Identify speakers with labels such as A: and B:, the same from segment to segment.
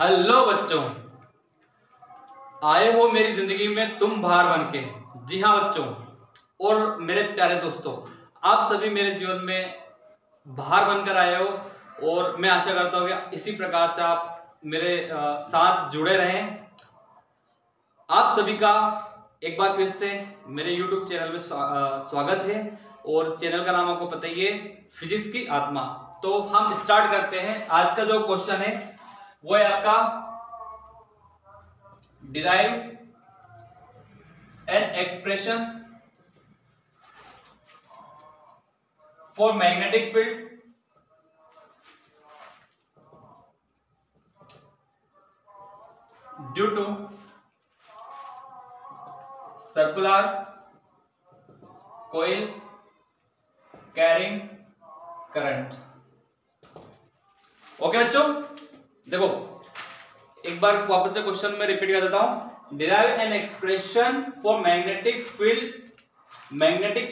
A: Hello बच्चों, आए हो मेरी जिंदगी में तुम बाहर बन के। जी हाँ बच्चों और मेरे प्यारे दोस्तों, आप सभी मेरे जीवन में बाहर बनकर आए हो और मैं आशा करता हूँ कि इसी प्रकार से आप मेरे साथ जुड़े रहें। आप सभी का एक बार फिर से मेरे YouTube चैनल में स्वागत है और चैनल का नाम आपको पता ही है, फिजिक्स की आत्मा। तो हम स्टार्ट करते हैं। आज का जो क्वेश्चन है वो है आपका derive an expression for magnetic field due to circular coil carrying current. Okay बच्चों, देखो एक बार वापस से क्वेश्चन में रिपीट कर देता हूं। Derive an expression for magnetic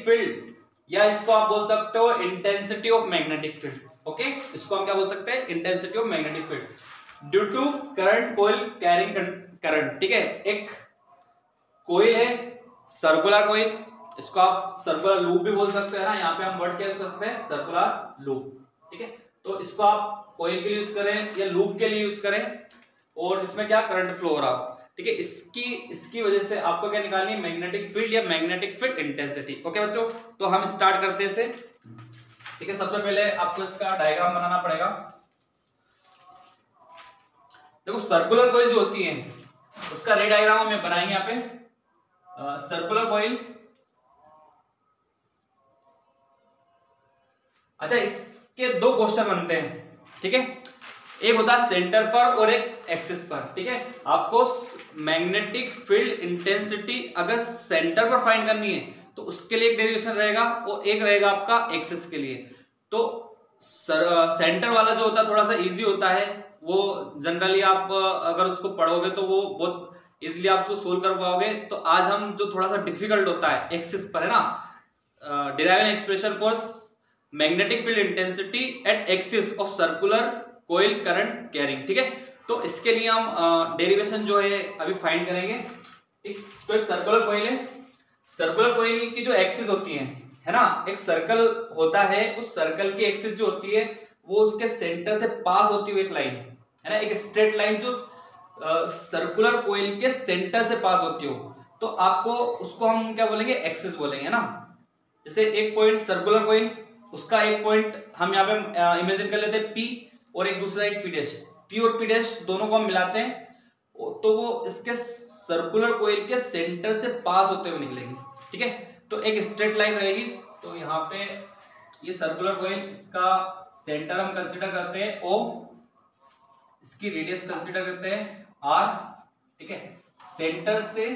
A: field या इसको आप बोल सकते हो intensity of magnetic field. Okay, इसको हम क्या बोल सकते हैं? Intensity of magnetic field due to current coil carrying current. ठीक है, एक कोइल है सर्कुलर कोइल, इसको आप सर्कुलर लूप भी बोल सकते हैं ना। यहाँ पे हम वर्ड क्या यूज करते हैं? Circular loop. ठीक है, तो इसको आप कोइल के लिए यूज करें या लूप के लिए यूज करें और इसमें क्या करंट फ्लो हो रहा। ठीक है, इसकी वजह से आपको क्या निकालनी है? मैग्नेटिक फील्ड या मैग्नेटिक फील्ड इंटेंसिटी। ओके बच्चों, तो हम स्टार्ट करते हैं इसे। ठीक है, सबसे पहले आपको इसका डायग्राम बनाना पड़ेगा। देखो सर्कुलर कोइल जो होती है उसका रे डायग्राम हम बनाएंगे यहाँ पे। सर्कुलर कोइल, अच्छा इसके दो क्वेश्चन बनते हैं। ठीक है, एक होता है सेंटर पर और एक एक्सिस पर। ठीक है, आपको मैग्नेटिक फील्ड इंटेंसिटी अगर सेंटर पर फाइंड करनी है तो उसके लिए एक डेरिवेशन रहेगा और एक रहेगा आपका एक्सिस के लिए। तो सेंटर वाला जो होता है थोड़ा सा इजी होता है, वो जनरली आप अगर उसको पढ़ोगे तो वो बहुत इजीली आप उसको सोल्व कर पाओगे। तो आज हम जो थोड़ा सा डिफिकल्ट होता है एक्सिस पर है ना, derive an expression for magnetic field intensity at axis of circular coil current carrying. ठीक है, तो इसके लिए हम डेरिवेशन जो है अभी फाइंड करेंगे। ठीक, तो एक सर्कुलर कोइल है, सर्कुलर कोइल की जो एक्सिस होती है ना, एक सर्कल होता है, उस सर्कल की एक्सिस जो होती है वो उसके सेंटर से पास होती हुई एक लाइन है ना, एक स्ट्रेट लाइन जो सर्कुलर कोइल के सेंटर से पास होती हो, तो आपको उसको हम क्या बोलेंगे? एक्सिस बोलेंगे ना। जैसे एक पॉइंट सर्कुलर कोइल, उसका एक पॉइंट हम यहाँ पे इमेजिन कर लेते हैं P और एक दूसरा एक P डैश। P और P डैश दोनों को हम मिलाते हैं तो वो इसके सर्कुलर कोइल के सेंटर से पास होते हुए निकलेगी। ठीक है, तो एक स्ट्रेट लाइन रहेगी। तो यहाँ पे ये सर्कुलर कोइल, इसका सेंटर हम कंसीडर करते हैं O, इसकी रेडियस कंसीडर करते हैं R। ठीक है, सेंटर से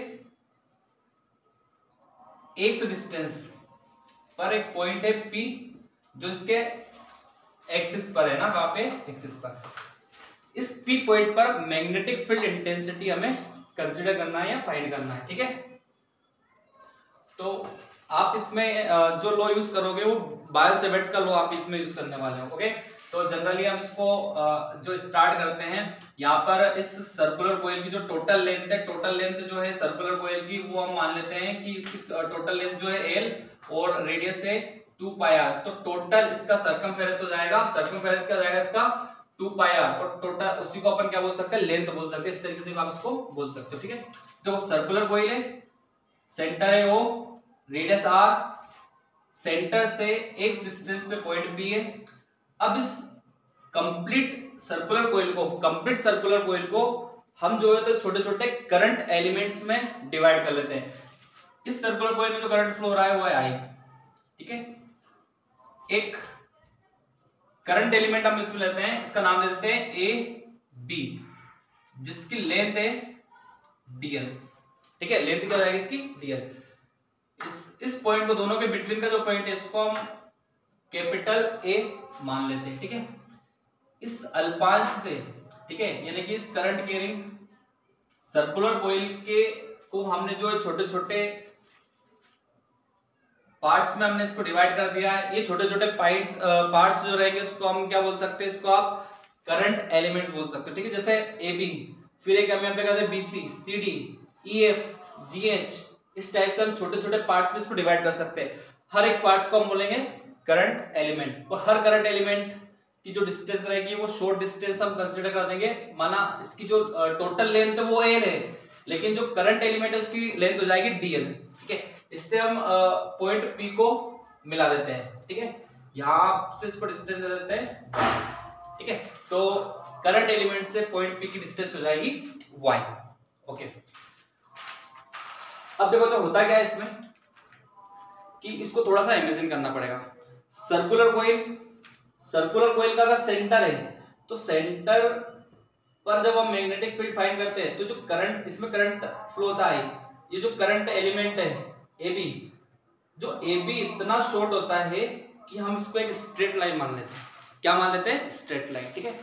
A: एक डिस्टेंस पर एक पॉइंट है P जो इसके एक्सिस पर है ना, कहां पे? एक्सिस पर। इस P पॉइंट पर मैग्नेटिक फील्ड इंटेंसिटी हमें कंसीडर करना है या फाइंड करना है। ठीक है, तो आप इसमें जो लॉ यूज करोगे वो बायो-सेवर्ट का लॉ आप इसमें यूज करने वाले हो। ओके, तो जनरली हम इसको जो स्टार्ट करते हैं यहाँ पर इस सर्कुलर कोइल की जो टोटल लेंथ है, टोटल लेंथ जो है सर्कुलर कोइल की वो हम मान लेते हैं कि इसकी टोटल लेंथ जो है L और रेडियस है 2πr। तो टोटल इसका सर्कमफेरेंस हो जाएगा, सर्कमफेरेंस क्या हो जाएगा इसका? 2πr। और टोटल उसी को अपन क्या बोल सकते हैं? लेंथ बोल सकते हैं। इस तरीके से आप इसको बोल सकते हो। ठीक है, तो सर्कुलर कोइल है, सेंटर है O, रेडियस R, सेंटर से एक डिस्टेंस पे पॉइंट P है। अब इस कंप्लीट सर्कुलर कोइल को हम जो है तो छोटे छोटे करंट एलिमेंट्स में डिवाइड कर लेते हैं। इस सर्कुलर कोइल में जो करंट फ्लो हो रहा है वो है I। ठीक है, एक करंट एलिमेंट हम इसमें लेते हैं, इसका नाम दे देते हैं AB, जिसकी लेंथ है DL। ठीक है, लेंथ क्या हो जाएगी इसकी? DL। इस पॉइंट को, दोनों के बिटवीन का जो पॉइंट है इसको हम कैपिटल A मान लेते हैं। ठीक है, इस अल्पांश से, ठीक है, यानी कि इस करंट कैरिंग सर्कुलर कोइल के को हमने जो छोटे छोटे पार्ट्स में हमने इसको डिवाइड कर दिया है। ये छोटे छोटे पार्ट्स जो रहेंगे उसको हम क्या बोल सकते हैं? इसको आप करंट एलिमेंट बोल सकते हो, ठीक है। जैसे ए बी, फिर एक हम यहाँ पे कहते हैं B C, C D, E F, G H, इस टाइप से हम छोटे छोटे पार्ट्स में इसको डिवाइड कर सकते हैं। हर एक पार्ट्स को हम बोलेंगे करंट एलिमेंट, और हर करंट एलिमेंट की जो डिस्टेंस रहेगी वो शॉर्ट डिस्टेंस हम कंसीडर कर देंगे। माना इसकी जो टोटल लेंथ है वो एल है, लेकिन जो करंट एलिमेंट है उसकी लेंथ हो जाएगी डीएल, ठीक है। इससे हम पॉइंट पी को मिला देते हैं, ठीक है। यहाँ से इसको डिस्टेंस दे देते हैं, ठीक है। तो करंट एलिमेंट से पॉइंट पी की डिस्टेंस हो जाएगी y, ओके। अब देखो तो होता क्या है इसमें कि इसको थोड़ा सा इमेजिन करना पड़ेगा। सर्कुलर कोइल का अगर सेंटर है तो सेंटर पर जब हम मैग्नेटिक फील्ड फाइंड करते हैं तो जो करंट इसमें करंट फ्लो होता है, ये जो करंट एलिमेंट है AB, जो AB इतना शॉर्ट होता है कि हम इसको एक स्ट्रेट लाइन मान लेते हैं। क्या मान लेते हैं? स्ट्रेट लाइन, ठीक है।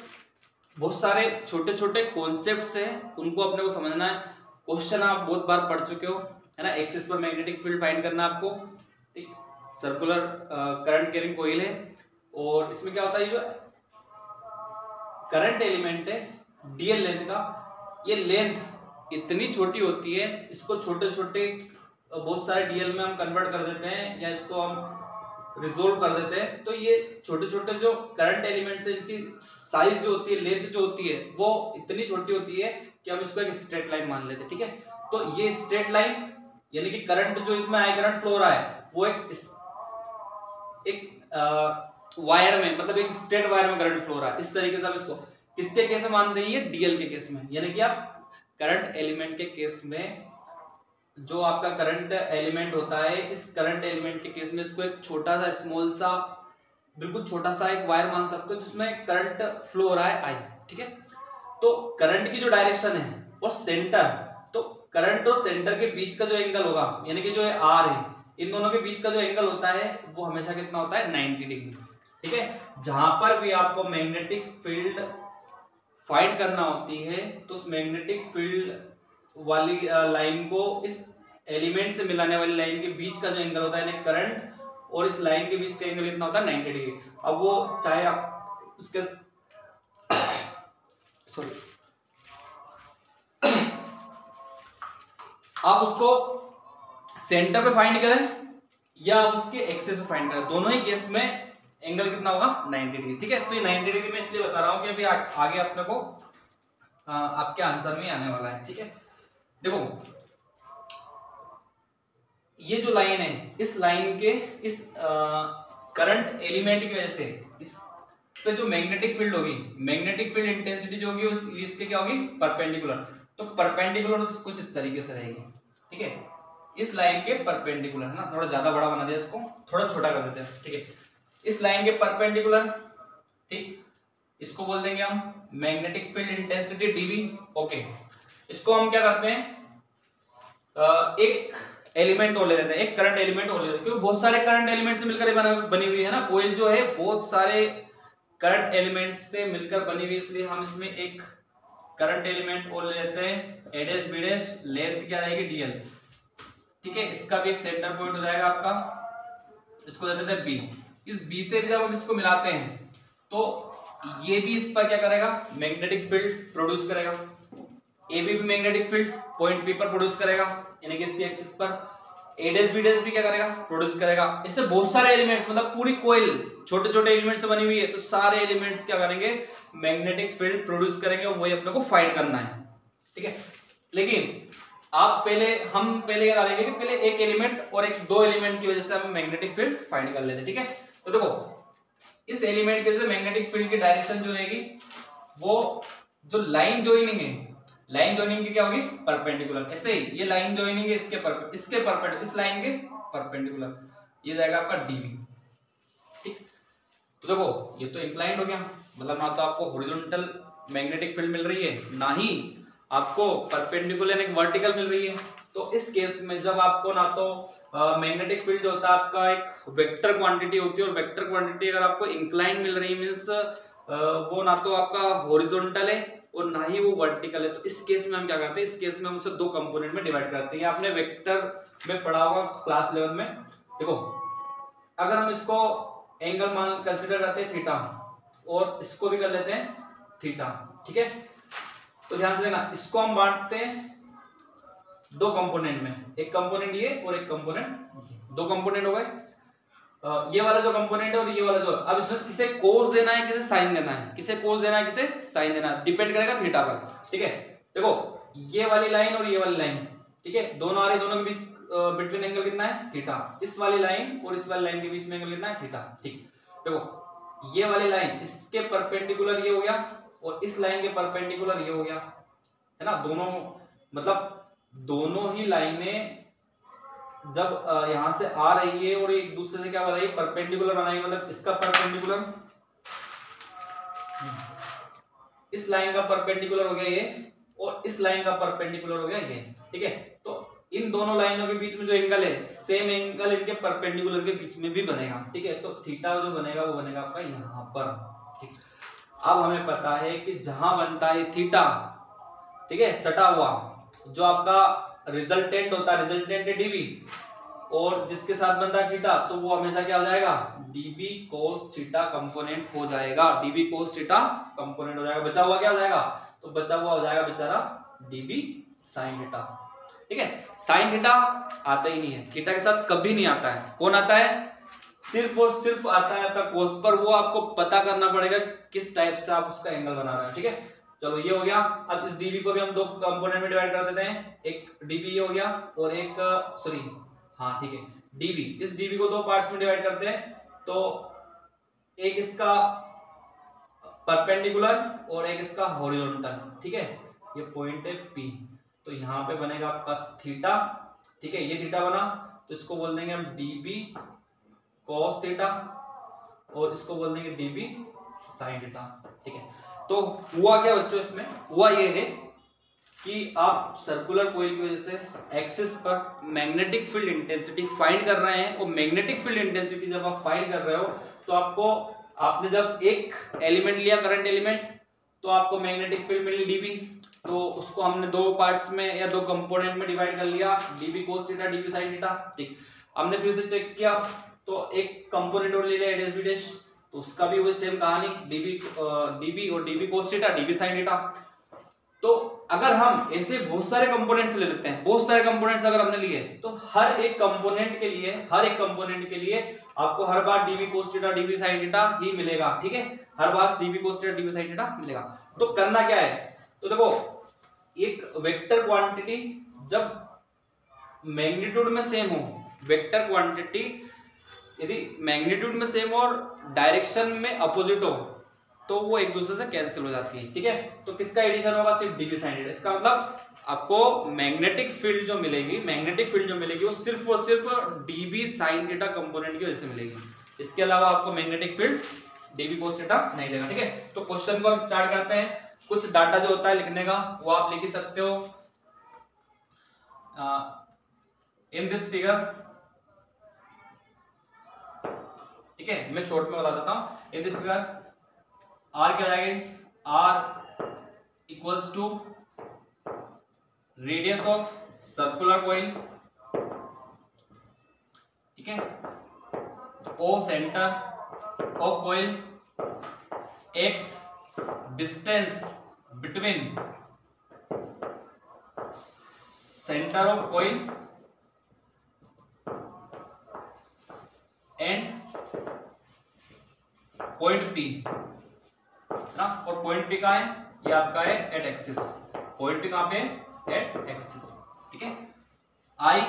A: बहुत सारे छोटे छोटे कॉन्सेप्ट्स हैं, उनको अपने को समझना है। क्वेश्चन आप बहुत बार पढ़ चुके हो, है ना। एक्सिस पर मैग्नेटिक फील्ड फाइंड करना आपको, ठीक। सर्कुलर करंट कैरिंग कोइल है, और इसमें क्या होता है, ये जो करंट एलिमेंट है डीएल लेंथ का, ये लेंथ इतनी छोटी होती है, इसको छोटे छोटे बहुत सारे डीएल में हम कन्वर्ट कर देते हैं, या इसको हम रिजोल्व कर देते हैं। तो ये छोटे छोटे जो करंट एलिमेंट्स है, इनकी साइज जो होती है, लेंथ जो होती है, वो इतनी छोटी होती है कि हम इसको एक स्ट्रेट लाइन मान लेते हैं, ठीक है। तो ये स्ट्रेट लाइन यानी कि करंट जो इसमें आई करंट फ्लो हो रहा है वो एक वायर में, मतलब एक स्ट्रेट वायर में करंट फ्लो हो रहा है। इस तरीके से हम इसको किसके केस में मानते हैं? ये डीएल के केस में, यानी कि आप करंट एलिमेंट के केस में जो आपका करंट एलिमेंट होता है, इस करंट एलिमेंट के केस में इसको एक छोटा सा स्मॉल सा बिल्कुल छोटा सा एक वायर मान सकते हो जिसमें करंट फ्लो हो रहा है आई, ठीक है। तो करंट की जो डायरेक्शन है और सेंटर, तो करंट और सेंटर के बीच का जो एंगल होगा, यानी कि जो आर है, इन दोनों के बीच का जो एंगल होता है वो हमेशा कितना होता है? 90 डिग्री, ठीक है। जहां पर भी आपको मैग्नेटिक फील्ड फाइंड करना होती है तो उस मैग्नेटिक फील्ड वाली लाइन को इस एलिमेंट से मिलाने वाली लाइन के बीच का जो एंगल होता है, यानी करंट और इस लाइन के बीच का एंगल कितना होता है? 90 डिग्री। अब वो चाहे आप उसके सॉरी आप उसको सेंटर पे फाइंड करें या आप उसके एक्सिस पे फाइंड करें, दोनों ही केस में एंगल कितना होगा? 90 डिग्री, ठीक है। तो ये 90 डिग्री में इसलिए बता रहा हूं कि अभी आगे अपने को आपके आंसर में आने वाला है, ठीक है। देखो ये जो लाइन है, इस लाइन के इस करंट एलिमेंट की वजह से इस पे जो मैग्नेटिक फील्ड होगी, मैग्नेटिक फील्ड इंटेंसिटी जो होगी इसके क्या होगी? परपेंडिकुलर। तो परपेंडिकुलर कुछ इस तरीके से रहेगी, ठीक है। इस लाइन के परपेंडिकुलर, है ना, थोड़ा ज्यादा बड़ा बना दिया इसको, थोड़ा छोटा कर देते हैं, ठीक है। इस लाइन के परपेंडिकुलर, ठीक, इसको बोल देंगे हम magnetic field intensity D V, okay. इसको हम क्या करते हैं, एक एलिमेंट और ले लेते हैं, एक करंट एलिमेंट और ले लेते हैं, क्योंकि बहुत सारे करंट एलिमेंट से मिलकर बनी हुई है ना कोइल जो है, बहुत सारे करंट एलिमेंट से मिलकर बनी हुई, इसलिए हम इसमें एक करंट एलिमेंट और ले लेते हैं, ए डैश बी डैश, लेंथ क्या रहेगी? डीएल, ठीक है। इसका भी एक सेंटर पॉइंट हो जाएगा आपका, इसको दे देते हैं बी। इस बी से भी जब हम इसको मिलाते हैं तो ये भी इस पर क्या करेगा? मैग्नेटिक फील्ड प्रोड्यूस करेगा। ए बी भी मैग्नेटिक फील्ड पॉइंट पी पर प्रोड्यूस करेगा, यानी कि इसकी एक्सिस पर। ए डैश बी डैश भी क्या करेगा? प्रोड्यूस करेगा। इससे बहुत सारे एलिमेंट्स, मतलब पूरी कोइल छोटे छोटे एलिमेंट से बनी हुई है, तो सारे एलिमेंट्स क्या करेंगे? मैग्नेटिक फील्ड प्रोड्यूस करेंगे, और वही अपने को फाइंड करना है, ठीक है। लेकिन हम पहले क्या करेंगे कि पहले एक एलिमेंट और एक दो एलिमेंट की वजह से हम मैग्नेटिक फील्ड फाइंड कर लेते हैं, ठीक है। तो देखो इस एलिमेंट की वजह से मैग्नेटिक फील्ड की डायरेक्शन जो रहेगी, वो जो लाइन जॉइनिंग है, लाइन जॉइनिंग की क्या होगी? परपेंडिकुलर। ऐसे ही ये लाइन जॉइनिंग है इसके परपेंडिकुलर, इस लाइन के परपेंडिकुलर, ये जाएगा आपका डीबी, ठीक। तो देखो ये तो इंक्लाइंड हो गया, मतलब ना तो आपको हॉरिजॉन्टल मैग्नेटिक फील्ड मिल रही है, ना ही आपको परपेंडिकुलर एक वर्टिकल मिल रही है। तो इस केस में जब आपको ना तो मैग्नेटिक फील्ड होता है आपका एक वेक्टर क्वांटिटी होती है, और वेक्टर क्वांटिटी अगर आपको इंक्लाइन मिल रही मींस वो ना तो आपका हॉरिजॉन्टल है और ना ही वो वर्टिकल है, तो इस केस में हम क्या करते हैं? इस केस में हम उसे दो कंपोनेंट में डिवाइड करते हैं। आपने वेक्टर में पढ़ा होगा क्लास 11 में। देखो अगर हम इसको एंगल मान कंसीडर करते हैं थीटा, और इसको भी कर लेते हैं थीटा। ठीक है, तो ध्यान से देना, इसको हम बांटते हैं दो कंपोनेंट में, एक कंपोनेंट ये और एक कंपोनेंट, दो कंपोनेंट हो गए। ये वाला जो कंपोनेंट है और ये वाला जो, अब इसमें किसे कोस देना है किसे साइन देना है, किसे कोस देना है किसे साइन देना है, डिपेंड करेगा थीटा पर। ठीक है, देखो ये वाली लाइन और ये वाली लाइन, ठीक है, दोनों आ रही, दोनों के बीच बिटवीन एंगल कितना है थीटा। इस वाली लाइन और इस वाली लाइन के बीच में एंगल कितना है थीटा। ठीक, देखो ये वाली लाइन इसके परपेंडिकुलर ये हो गया और इस लाइन के परपेंडिकुलर ये हो गया, है ना। दोनों मतलब दोनों ही लाइनें जब यहां से आ रही है और एक दूसरे से क्या बना रही है, परपेंडिकुलर बनाएंगे, मतलब इसका परपेंडिकुलर इस लाइन का परपेंडिकुलर हो गया ये और इस लाइन का परपेंडिकुलर हो गया ये। ठीक है, तो इन दोनों लाइनों के बीच में जो एंगल है सेम एंगल इनके परपेंडिकुलर के बीच में भी बनेगा। ठीक है, तो थीटा जो बनेगा वो बनेगा आपका यहाँ पर। ठीक, अब हमें पता है कि जहां बनता है थीटा, ठीक है, सटा हुआ, जो आपका रिजल्टेंट होता है, रिजल्टेंट है डीबी, और जिसके साथ बनता है थीटा, तो वो हमेशा क्या हो जाएगा, डीबी कोस थीटा कंपोनेंट हो जाएगा, डीबी कोस थीटा कंपोनेंट हो जाएगा। बचा हुआ क्या हो जाएगा, तो बचा हुआ हो जाएगा बेचारा डीबी साइन थीटा। ठीक है, साइन थीटा आता ही नहीं है, थीटा के साथ कभी नहीं आता है। कौन आता है, सिर्फ और सिर्फ आता है आपका कोस पर, वो आपको पता करना पड़ेगा किस टाइप से आप उसका एंगल बना रहे हैं। ठीक है, चलो ये हो गया। अब इस डीबी को भी हम दो कंपोनेंट में डिवाइड कर देते हैं, एक डीबी हो गया और एक सॉरी हाँ ठीक है डीबी, इस डीबी को दो पार्ट्स में डिवाइड करते हैं, तो एक इसका परपेंडिकुलर और एक इसका हॉरिजॉन्टल। ठीक है, ये पॉइंट है पी, तो यहाँ पे बनेगा आपका थीटा। ठीक है, ये थीटा बना, तो इसको बोल देंगे हम डीबी कॉस थीटा और इसको बोल देंगे डीबी साइन थीटा। ठीक है, तो हुआ क्या बच्चों, इसमें हुआ ये है कि आप सर्कुलर कॉइल की वजह से एक्सिस पर मैग्नेटिक फील्ड इंटेंसिटी फाइंड कर रहे हैं, और मैग्नेटिक फील्ड इंटेंसिटी जब आप फाइंड कर रहे हो तो आपने जब एक एलिमेंट लिया करंट एलिमेंट, तो आपको मैग्नेटिक फील्ड मिली डीबी, तो उसको हमने दो पार्ट्स में या दो कंपोनेंट में डिवाइड कर लिया, dB cos theta dB sine theta. ठीक, हमने फिर से चेक किया, तो एक कंपोनेंट और ले लिया डैश बी डैश, तो उसका भी वही सेम कहानी, डीबी और dB cos theta dB sine theta. तो अगर हम ऐसे बहुत सारे कंपोनेंट्स ले लेते हैं, बहुत सारे कंपोनेंट्स अगर हमने लिए, तो हर एक कंपोनेंट के लिए आपको हर बार dB cos theta dB sine theta ही मिलेगा। ठीक है, हर बार dB cos theta dB sine theta मिलेगा। तो करना क्या है, तो देखो एक वेक्टर क्वांटिटी जब मैग्नीट्यूड में सेम हो, वेक्टर क्वांटिटी यदि मैग्नीट्यूड में सेम और डायरेक्शन में अपोजिट हो, तो वो एक दूसरे से कैंसिल हो जाती है। ठीक है, तो किसका एडिशन होगा, सिर्फ डीबी साइन थीटा। इसका मतलब आपको मैग्नेटिक फील्ड जो मिलेगी वो सिर्फ और सिर्फ डीबी साइन थीटा कंपोनेंट की वजह से मिलेगी, इसके अलावा आपको magnetic field dB cos theta नहीं देगा। ठीक है, तो क्वेश्चन को हम स्टार्ट करते हैं। कुछ डाटा जो होता है लिखने का वो आप लिख ही सकते हो इन दिस फिगर। ठीक है, मैं शॉर्ट में बता देता हूं। इन दिस फिगर आर क्या जाएगा, R equals to radius of circular coil, ठीक है, O centre of coil, X distance between centre of coil and point P ना, और पॉइंट पी कहां है, ये आपका है एट एक्सिस, पॉइंट पी कहां पे है, एट एक्सिस। ठीक है, I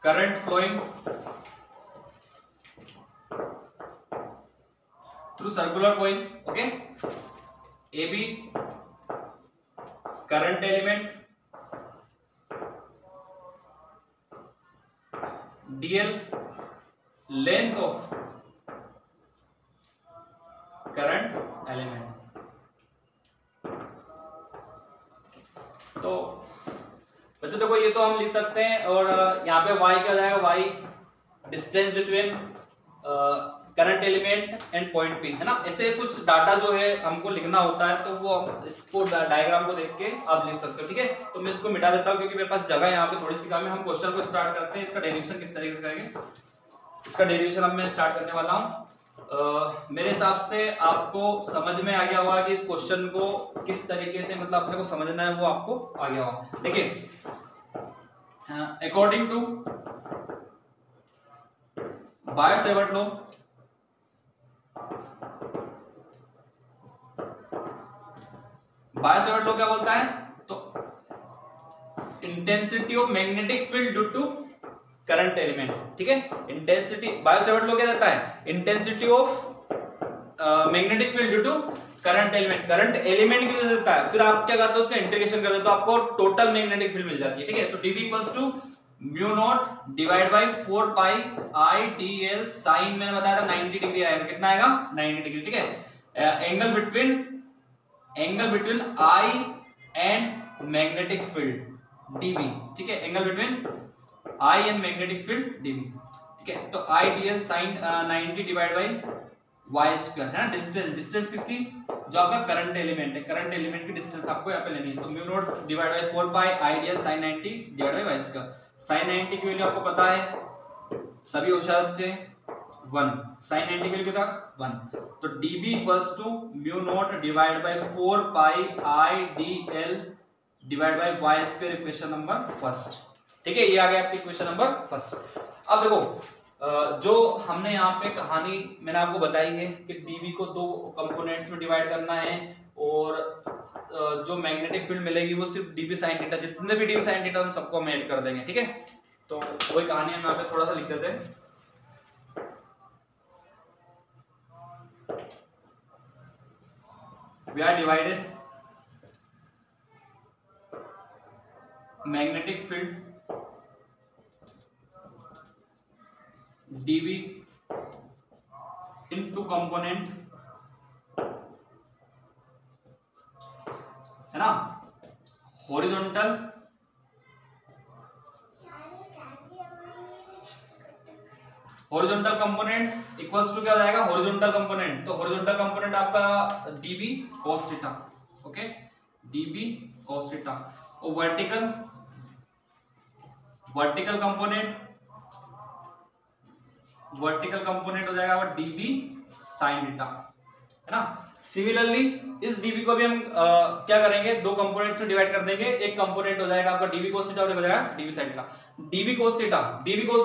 A: current flowing through circular coil, okay, A B current element, D L length of current element. तो बच्चों देखो ये तो हम लिख सकते हैं, और यहाँ पे y क्या हो जाएगा, y distance between current element and point P, है ना। ऐसे कुछ डाटा जो है हमको लिखना होता है, तो वो हम इसको डायग्राम को देख के आप लिख सकते हो। ठीक है, तो मैं इसको मिटा देता हूँ क्योंकि मेरे पास जगह यहाँ पे थोड़ी सी कम है। हम क्वेश्चन को स्टार्ट करते हैं। इसका डेरिवेशन किस तरीके से करेंगे, इसका डेरिवेशन अब मैं स्टार्ट करने वाला हूँ। मेरे हिसाब से आपको समझ में आ गया होगा कि इस क्वेश्चन को किस तरीके से मतलब अपने को समझना है, वो आपको आ गया होगा। देखिए according to Biot Savart law, Biot Savart law क्या बोलता है, तो intensity of magnetic field due to current element, ठीक है। इंटेंसिटी बायो-सेवर्ट लॉ क्या देता है, intensity of magnetic field due to current element, current element की वजह से देता है। फिर आप क्या करते हो, उसका इंटीग्रेशन कर देते हो, आपको टोटल मैग्नेटिक फील्ड मिल जाती है, ठीक है। तो dV equals to mu naught divide by 4 pi I dl sine मैंने बताया था 90 डिग्री आएगा, कितना आएगा 90 डिग्री, ठीक है। Angle between I and magnetic field dV, ठीक है, angle between I and magnetic field dV, ठीक है। तो I dl sine 90 divide by y square है ना, डिस्टेंस किसकी, जो आपका करंट एलिमेंट है, करंट एलिमेंट की डिस्टेंस आपको यहाँ पे लेनी है। तो mu naught divide by 4 pi I dl sin 90 divide by y square. sin 90 की वैल्यू आपको पता है, सभी होशियार बच्चे 1, sin 90 की वैल्यू कितना 1, तो dB equals to mu naught divide by 4 pi I dl divide by y square, equation number first, ठीक है। ये आ गया आपकी इक्वेशन नंबर फर्स्ट। अब देखो जो हमने यहाँ पे कहानी मैंने आपको बताई है कि dV को दो कंपोनेंट्स में डिवाइड करना है और जो मैग्नेटिक फील्ड मिलेगी वो सिर्फ dB sin थीटा, जितने भी dB sin थीटा हम सबको हम ऐड कर देंगे, ठीक है। तो वही कहानी हम यहाँ पे थोड़ा सा लिख देते हैं। We are divided magnetic field dV in two component, है ना, हॉरिजॉन्टल कंपोनेंट इक्वल्स टू क्या हो जाएगा, हॉरिजॉन्टल कंपोनेंट, तो हॉरिजॉन्टल कंपोनेंट आपका dB cos theta, okay, dB cos theta, और वर्टिकल कंपोनेंट हो जाएगा dB sin थीटा, है ना। सिमिलरली इस dB को भी हम क्या करेंगे, दो कंपोनेंट से डिवाइड कर देंगे, एक कंपोनेंट हो जाएगा आपका dB cos थीटा और एक हो जाएगा dB sin theta. dB cos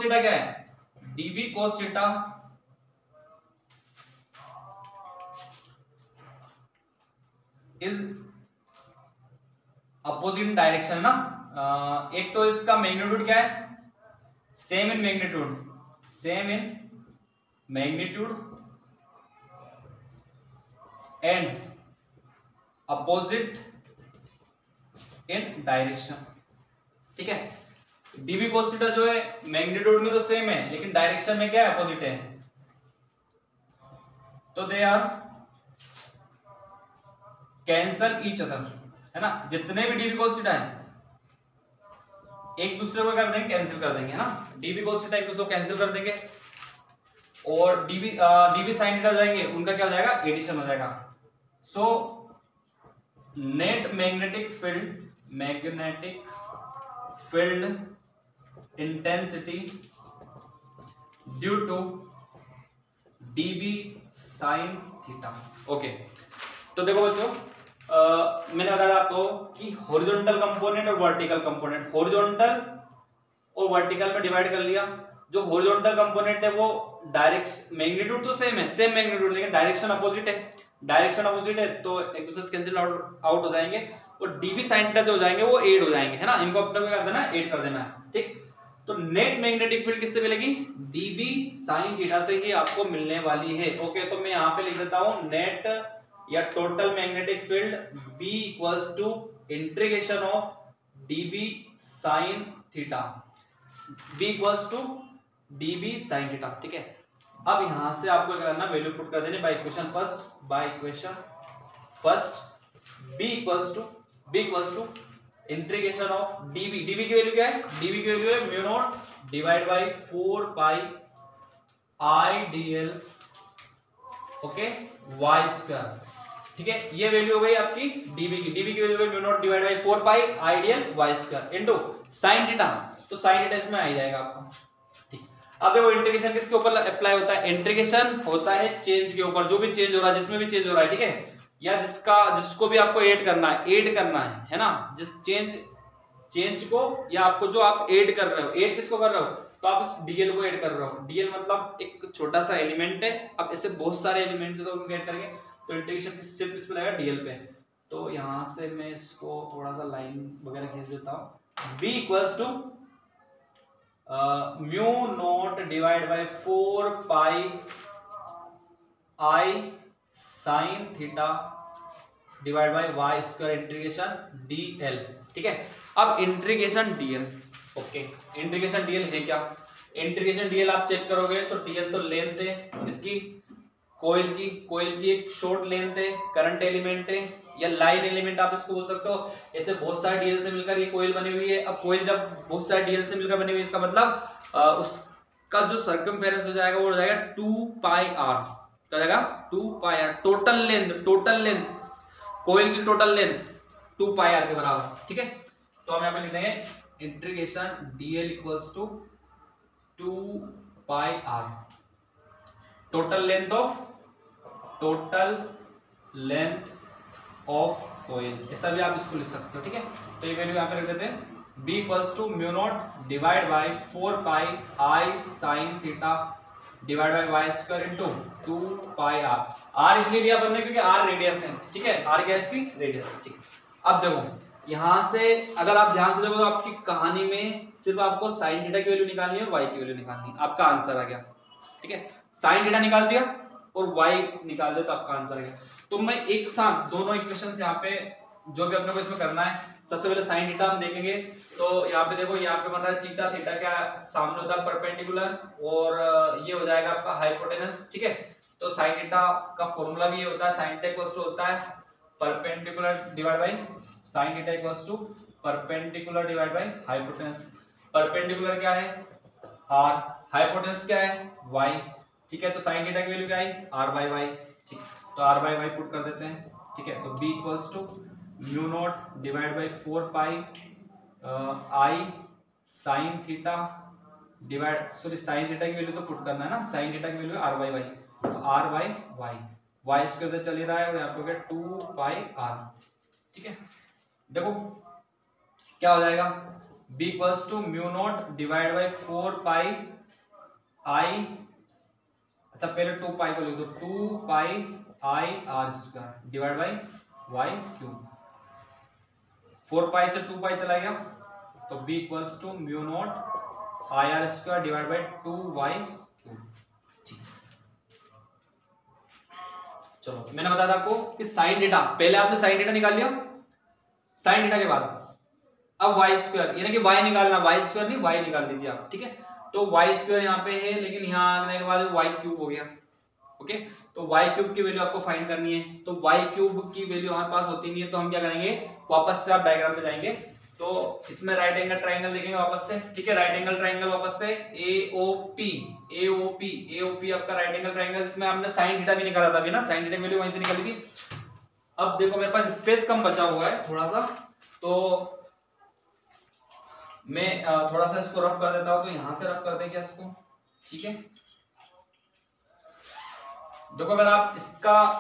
A: theta क्या है, dB cos theta is opposite direction ना, एक तो इसका मैग्नीट्यूड क्या है, same in magnitude and opposite in direction, ठीक है। dB cos थीटा जो है मैग्नीट्यूड में तो सेम है लेकिन डायरेक्शन में क्या है, अपोजिट है, तो they are cancel each other, है ना। जितने भी dB cos थीटा है एक दूसरे को कर देंगे, कैंसिल कर देंगे, है ना। dB cos थीटा एक दूसरे को कैंसिल कर देंगे और dB sin थीटा जाएंगे, उनका क्या हो जाएगा, एडिशन हो जाएगा। So net magnetic field intensity due to dB sin theta, okay. तो देखो बच्चों मैंने बताया आपको कि हॉरिजॉन्टल कंपोनेंट और वर्टिकल कंपोनेंट, हॉरिजॉन्टल और वर्टिकल में डिवाइड कर लिया। जो हॉरिजॉन्टल कंपोनेंट है वो डायरेक्ट मैग्नीट्यूड तो सेम है, सेम मैग्नीट्यूड, लेकिन डायरेक्शन अपोजिट है, तो एक दूसरे से कैंसिल आउट हो जाएंगे और dB sin थीटा जो हो जाएंगे वो ऐड हो जाएंगे, है ना। इनको अपने को क्या कर देना है, ऐड कर देना है, ठीक। तो नेट मैग्नेटिक फील्ड किससे मिलेगी, dB sin थीटा से ही आपको मिलने वाली है, ओके। तो मैं यहाँ पे लिख देता हूँ नेट या total magnetic field B equals to integration of dB sin theta, B equals to dB sin theta, ठीक है। अब यहां से आपको क्या करना, वैल्यू पुट कर देने by equation first B equals to integration of dB की वैल्यू क्या है, dB की वैल्यू है mu naught divide by 4 pi I dl, okay, y square, ठीक है। ये वैल्यू हो गई आपकी dB की वैल्यू है mu naught divide by 4 pi I dl y square into sin theta, तो sin थीटा इसमें आ जाएगा आपका, ठीक। अब देखो इंटीग्रेशन किसके ऊपर अप्लाई होता है, इंटीग्रेशन होता है चेंज के ऊपर, जो भी चेंज हो रहा है, जिसमें भी चेंज हो रहा है, ठीक है, या जिसको भी आपको ऐड करना है ना, जिस चेंज को, या आपको जो आप ऐड कर रहे हो, ऐड किसको कर रहे हो, तो आप इस डीएल को ऐड कर रहे हो। डीएल मतलब एक छोटा सा एलिमेंट है, अब ऐसे बहुत सारे एलिमेंट है तो उनको ऐड करेंगे, तो इंटीग्रेशन सिर्फ इस पे लगेगा डीएल पे। तो यहां से मैं इसको थोड़ा सा लाइन वगैरह खींच देता हूं, b equals to mu naught divide by 4 pi I sine theta divide by Y square integration D L, ठीक है। अब integration D L, okay, integration D L है क्या, इंटीग्रेशन डीएल आप चेक करोगे तो डीएल तो लेंथ है इसकी, कोइल की एक शॉर्ट लेंथ है, करंट एलिमेंट है या लाइन एलिमेंट आप इसको बोल सकते हो। ऐसे बहुत सारे डीएल से मिलकर ये कोइल बनी हुई है। अब कोइल जब बहुत सारे डीएल से मिलकर बनी हुई है, इसका मतलब उसका जो सर्कमफेरेंस हो जाएगा वो हो जाएगा 2 पाई आर, क्या जाएगा 2 pi R. Total length coil की टोटल लेंथ 2 पाई आर के बराबर, ठीक है। तो हम यहाँ पे लिख देंगे integration D L equals to 2 pi R, total length of coil, ऐसा भी आप इसको लिख सकते हो, ठीक है। तो ये वैल्यू यहाँ पे लिख देते हैं, b equals to mu naught divide by 4 pi I sine theta divide by Y square into 2 pi R. R इसलिए लिया बनने क्योंकि आर रेडियस है, ठीक है, आर क्या है इसकी रेडियस, ठीक है। अब देखो यहां से अगर आप ध्यान से देखो तो आपकी कहानी में सिर्फ आपको साइन थीटा की वैल्यू निकालनी है और वाई की वैल्यू निकालनी है, आपका आंसर आ गया, ठीक है। साइन थीटा निकाल दिया और वाई निकाल दिया तो आपका आंसर आ गया। तो मैं एक साथ दोनों इक्वेशंस यहाँ पे जो भी अपने को इसमें करना है, सबसे पहले साइन थीटा हम देखेंगे। तो यहाँ पे देखो, यहाँ पे बन रहा है थीटा, थीटा क्या सामने होता है परपेंडिकुलर, और ये हो जाएगा आपका हाइपोटेनस, ठीक है। तो साइन थीटा का फॉर्मूला भी ये होता है, साइन थीटा इक्वल्स टू होता है perpendicular divide by sine theta equals to perpendicular divide by hypotenuse. Perpendicular क्या है r, हाइपोटेनस क्या है y, ठीक है। तो साइन थीटा की वैल्यू क्या है r बाय y, ठीक, तो r बाय y पुट कर देते हैं, ठीक है। तो b equals to mu naught divide by 4 pi I sine theta divide, sorry sine theta की वैल्यू तो पुट करना है ना, साइन थीटा की वैल्यू r बाय y, तो r बाय y स्क्वायर चल ही रहा है और यहाँ पे हो गया 2 पाई r, ठीक है। देखो क्या हो जाएगा, b equals to mu naught divide by 4 pi I, अच्छा पहले 2 पाई को लिख दो, 2 pi I R square divide by Y cube, 4 pi से 2 पाई चला गया, तो b equals to mu naught I R square divide by 2 Y cube. चलो मैंने बताया था आपको कि साइन थीटा, पहले आपने साइन थीटा निकाल लिया, साइन थीटा के बाद अब वाई स्क्वायर, यानी कि वाई निकालना, वाई स्क्वायर नहीं वाई निकाल दीजिए आप, ठीक है। तो वाई स्क्वायर यहाँ पे है, लेकिन यहाँ आने के बाद वाई क्यूब हो गया, ओके। तो वाई क्यूब की वैल्यू आपको फाइंड करनी है, तो वाई क्यूब की वैल्यू हमारे पास होती नहीं है, तो हम क्या करेंगे, वापस से आप डायग्राम पे जाएंगे, तो इसमें राइट एंगल ट्राइंगल देखेंगे वापस से, ठीक है। राइट एंगल ट्राइंगल वापस से एओपी आपका राइट एंगल ट्राइंगल, जिसमें हमने साइन थीटा भी निकाला था अभी ना, साइन थीटा की वैल्यू वहीं से निकाली थी। अब देखो मेरे पास स्पेस कम बचा हुआ है थोड़ा सा, तो मैं थोड़ा सा इसको रफ कर देता हूं, तो यहां से रफ कर देंगे इसको, ठीक है। देखो अगर आप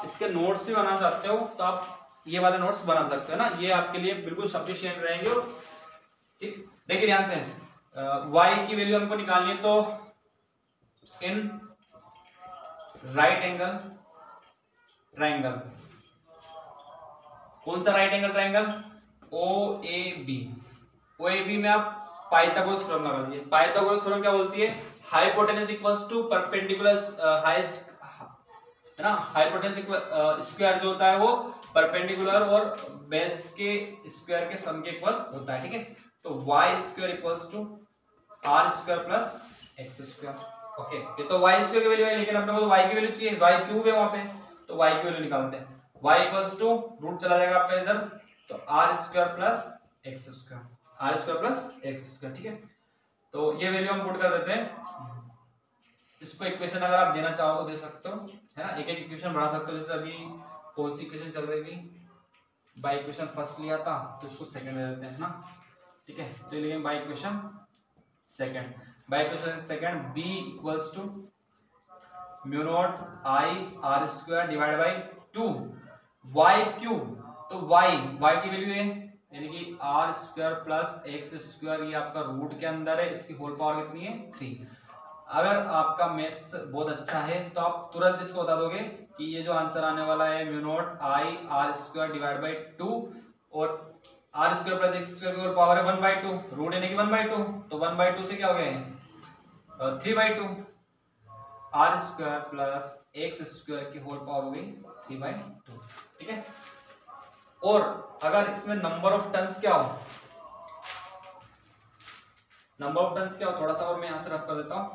A: इसके नोट्स भी बना चाहते हो तो आप ये वाले नोट्स बना सकते हो ना, ये आपके लिए बिल्कुल सफिशिएंट रहेंगे, ठीक। देखिए ध्यान से, y की वैल्यू हमको निकालनी है, तो इन राइट एंगल ट्राइंगल, कौन सा राइट एंगल ट्राइंगल, OAB में आप पाइथागोरस थ्योरम लगा दीजिए। पाइथागोरस थ्योरम क्या बोलती है, हाइपोटेनस इक्वल्स टू परपेंडिकुलर है ना, हाइपोटेनस स्क्वायर जो होता है वो परपेंडिकुलर और बेस के स्क्वायर के सम के इक्वल होता है, ठीक है। तो y square equals to r square plus x square, okay. ये तो y स्क्वायर की वैल्यू है, लेकिन अपने को तो y की वैल्यू चाहिए, y क्यूब है वहां पे, तो y की वैल्यू निकालते हैं। y इक्वल्स टू रूट चला जाएगा आपका इधर, तो r square plus x square, ठीक है। तो ये वैल्यू हम पुट कर देते हैं, इसको इक्वेशन अगर आप देना चाहो तो दे सकते हो, है ना, एक एक इक्वेशन बढ़ा सकते हो। जैसे अभी कौन सी इक्वेशन चल रही थी, बाई इक्वेशन फर्स्ट लिया था तो इसको सेकंड ले लेते हैं ना, ठीक है। तो ये लेंगे by equation second. By cube second B equals to mu naught I R square divide by 2 Y cube. तो वाई की वैल्यू है यानी कि R square plus X square, ये आपका रूट के अंदर है, इसकी होल पावर कितनी है 3। अगर आपका मैथ्स बहुत अच्छा है तो आप तुरंत इसको बता दोगे कि ये जो आंसर आने वाला है mu naught I R square divide by 2 और R square plus X square की होल पावर है 1/2, रूट यानी कि 1/2, तो 1/2 से क्या हो गया 3/2, R square plus X square की होल पावर हो गई 3/2। ठीक है। और अगर इसमें नंबर ऑफ टर्न्स क्या हो, थोड़ा सा और मैं यहां से रफ कर देता हूं।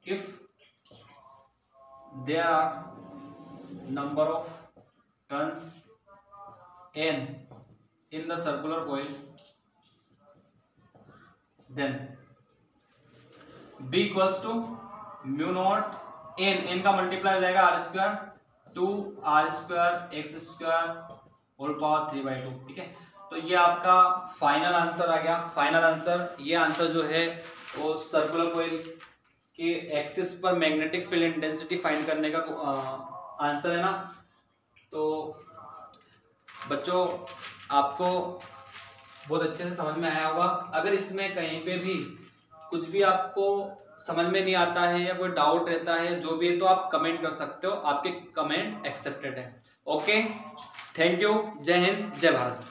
A: If there are number of turns n in the circular coil, then b equals to mu naught n का मल्टीप्लाई हो जाएगा R square 2 R square X square whole power 3/2। ठीक है। तो ये आपका फाइनल आंसर आ गया। फाइनल आंसर, ये आंसर जो है वो सर्कुलर कॉइल के एक्सिस पर मैग्नेटिक फील्ड इंटेंसिटी फाइंड करने का आंसर है ना। तो बच्चों आपको बहुत अच्छे से समझ में आया होगा। अगर इसमें कहीं पे भी कुछ भी आपको समझ में नहीं आता है या कोई डाउट रहता है जो भी है, तो आप कमेंट कर सकते हो, आपके कमेंट एक्सेप्टेड है। ओके, थैंक यू, जय हिंद, जय भारत।